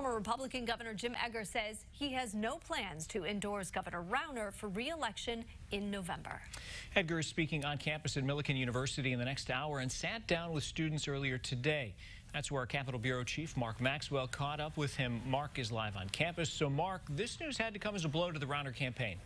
Former Republican Governor Jim Edgar says he has no plans to endorse Governor Rauner for re-election in November. Edgar is speaking on campus at Millikan University in the next hour and sat down with students earlier today. That's where our Capitol Bureau Chief Mark Maxwell caught up with him. Mark is live on campus. So, Mark, this news had to come as a blow to the Rauner campaign.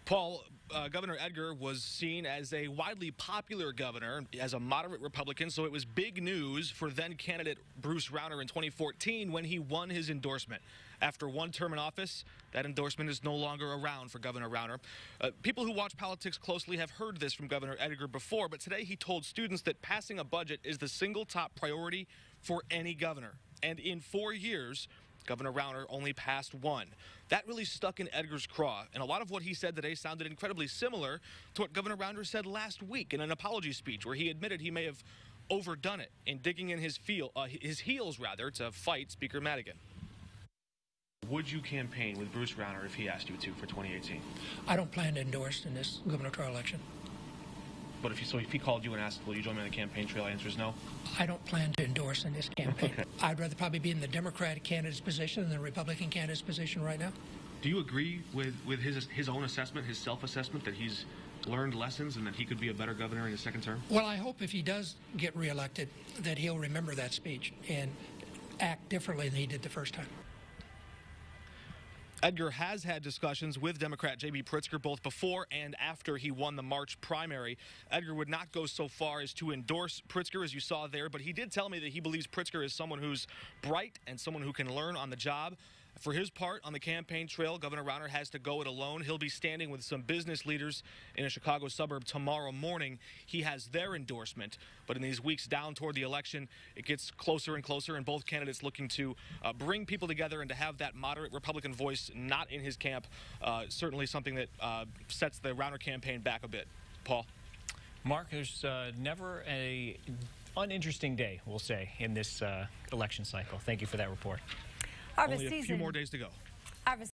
Paul, Governor Edgar was seen as a widely popular governor, as a moderate Republican, so it was big news for then-candidate Bruce Rauner in 2014 when he won his endorsement. After one term in office, that endorsement is no longer around for Governor Rauner. People who watch politics closely have heard this from Governor Edgar before, but today he told students that passing a budget is the single top priority for any governor. And in 4 years, Governor Rauner only passed one. That really stuck in Edgar's craw, and a lot of what he said today sounded incredibly similar to what Governor Rauner said last week in an apology speech, where he admitted he may have overdone it in digging in his heels to fight Speaker Madigan. Would you campaign with Bruce Rauner if he asked you to for 2018? I don't plan to endorse in this gubernatorial election. But if he called you and asked, will you join me on the campaign trail, the answer is no? I don't plan to endorse in this campaign. Okay. I'd rather probably be in the Democratic candidate's position than the Republican candidate's position right now. Do you agree with his own assessment, his self-assessment, that he's learned lessons and that he could be a better governor in his second term? Well, I hope if he does get reelected that he'll remember that speech and act differently than he did the first time. Edgar has had discussions with Democrat J.B. Pritzker both before and after he won the March primary. Edgar would not go so far as to endorse Pritzker, as you saw there, but he did tell me that he believes Pritzker is someone who's bright and someone who can learn on the job. For his part on the campaign trail, Governor Rauner has to go it alone. He'll be standing with some business leaders in a Chicago suburb tomorrow morning. He has their endorsement, but in these weeks down toward the election, it gets closer and closer, and both candidates looking to bring people together and to have that moderate Republican voice not in his camp. Certainly something that sets the Rauner campaign back a bit. Paul? Mark, there's never an uninteresting day, we'll say, in this election cycle. Thank you for that report. Only a few more days to go.